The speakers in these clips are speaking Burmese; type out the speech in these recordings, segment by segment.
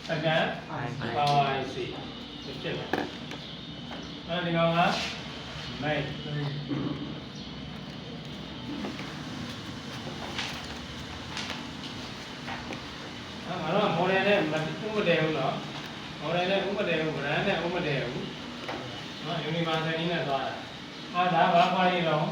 second power IC ဖြစ်တယ်အဲဒီကောင်က main ငါတို့က model နဲ့ဥပဒေဘူးနော် model နဲ့ဥပဒေဘူး brand နဲ့ဥပဒေဘူးနော် universal နည်းနဲ့သွားတာဒါဘာရည်တော့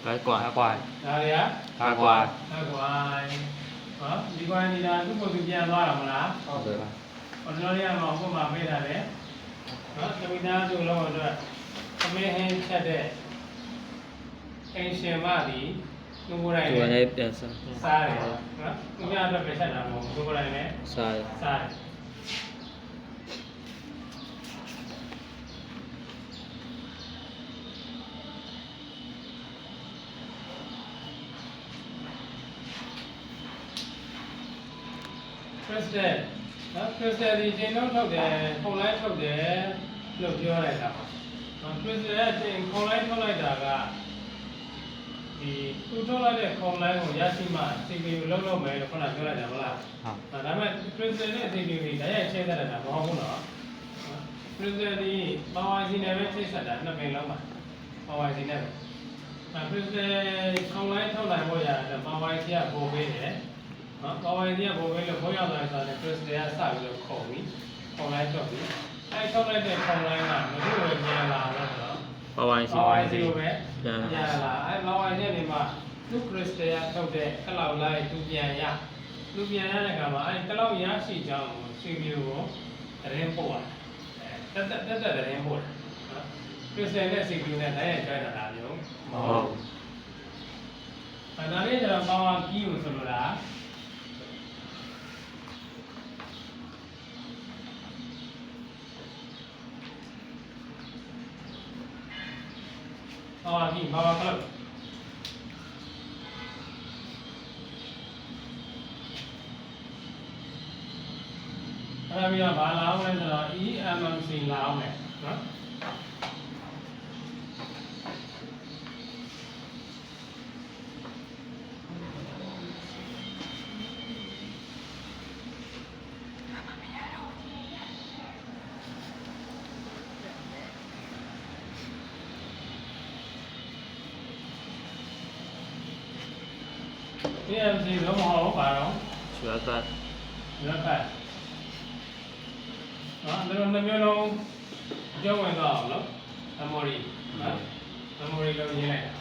Cái quả quả ဒါတွေက Hà quả ကွာဟောဒီကွာနေတာသူ့ကိုသူပြန်သွားတာမလား ဟုတ်တယ် ဟောကျွန်တော်တို့ကမှဥပမာပေးတာလေနော်သမီးသားစုလုံးအတွက်သမင်းဟင်းချက်တဲ့အိမ်ရှင်မသည်သူကိုယ်တိုင် Chùa နဲ့ này đẹp sao စားတယ်နော်သူများအတွက်ပဲချက်တာမဟုတ်ဘူးသူကိုယ်တိုင်နဲ့ Sai စားတယ်crystal နော် crystal ဒီချိန်လုံးထုတ်တယ်ပုံလိုက်ထုတ်တယ်လို့ပြောလိုက်တာပါနော် crystal ရဲ့ချိန်ပုံလိုက်ထုတ်လိုက်တာကဒီသူထုတ်လိုက်တဲ့ပုံလိုက်ကိုရရှိမှ CPU လုံးလုံးမယ်လို့ခုနပြောလိုက်တယ်မလား Hả ဒါပေမဲ့ crystal နဲ့ CPU တွေဓာတ်ရိုက်ချိန်ဆက်တာမဟုတ်ဘူးနော် crystal ဒီ power IC နဲ့ပဲချိန်ဆက်တာနှစ်ပင်လုံးပါ power IC နဲ့ပဲcrystal ပုံလိုက်ထုတ်နိုင်ဖို့ရတယ် power IC ကပို့ပေးတယ်နော် power IC ကပို့ပေးလို့ဘိုးရောက်သွားဆိုတော့ crystal ကစပြီးတော့ခုံပြီးပုံလိုက်ထုတ်ပြီးအဲထုတ်လိုက်တဲ့ပုံလိုက်ကမဖြစ်ဝယ်ပြန်လာတော့ဆိုတော့ Bao anh xin power bao IC anh ကိုပဲ Dạ ပြန်လာအဲ power IC နေမှာသူ crystal ကထုတ်တဲ့ကလောက်လိုက်သူပြန်ရသူပြန်ရတဲ့အခါမှာအဲကလောက်ရရှိကြောင်းကို CPU ကိုသတင်းပို့ရတယ်တက်သတင်းပို့တယ်နော် crystal နဲ့ CPU နဲ့လည်းကျွမ်းတာမျိုးမဟုတ်ဘူးအဲဒါလေးကျတော့ power key ကိုဆိုလိုတာpower key power clock အဲ့ဒါပြီးတော့ဘာလာအောင်လဲဆိုတော့ eMMC လာအောင်မယ်နော်eMMC လုံးမဟုတ်ဘာတော့ Chùa Phật လက်ဖက်နော်ဒါတော့နှမျိုးလုံးကြောက်ဝင်တော့အောင်နော် memory နော် memory လို့ရေးလိုက်တာ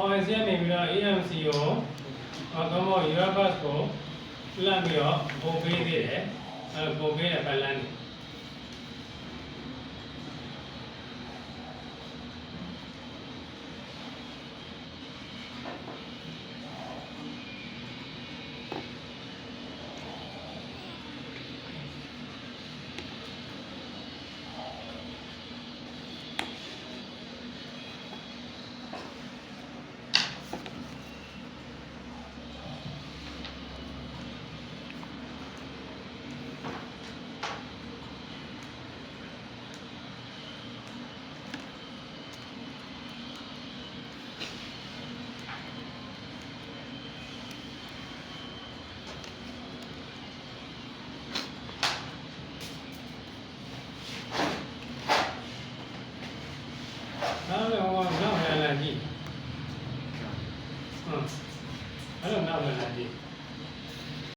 OIC နေပြီးတော့ eMMC ကိုကောင်းကောင်း UFS ကိုလှမ်းပြီးတော့ပုံပေးသေးတယ်အဲပုံပေးတဲ့ balance တွေ ကြည့်အဲ့လိုနောက်ဝင်လာကြည့်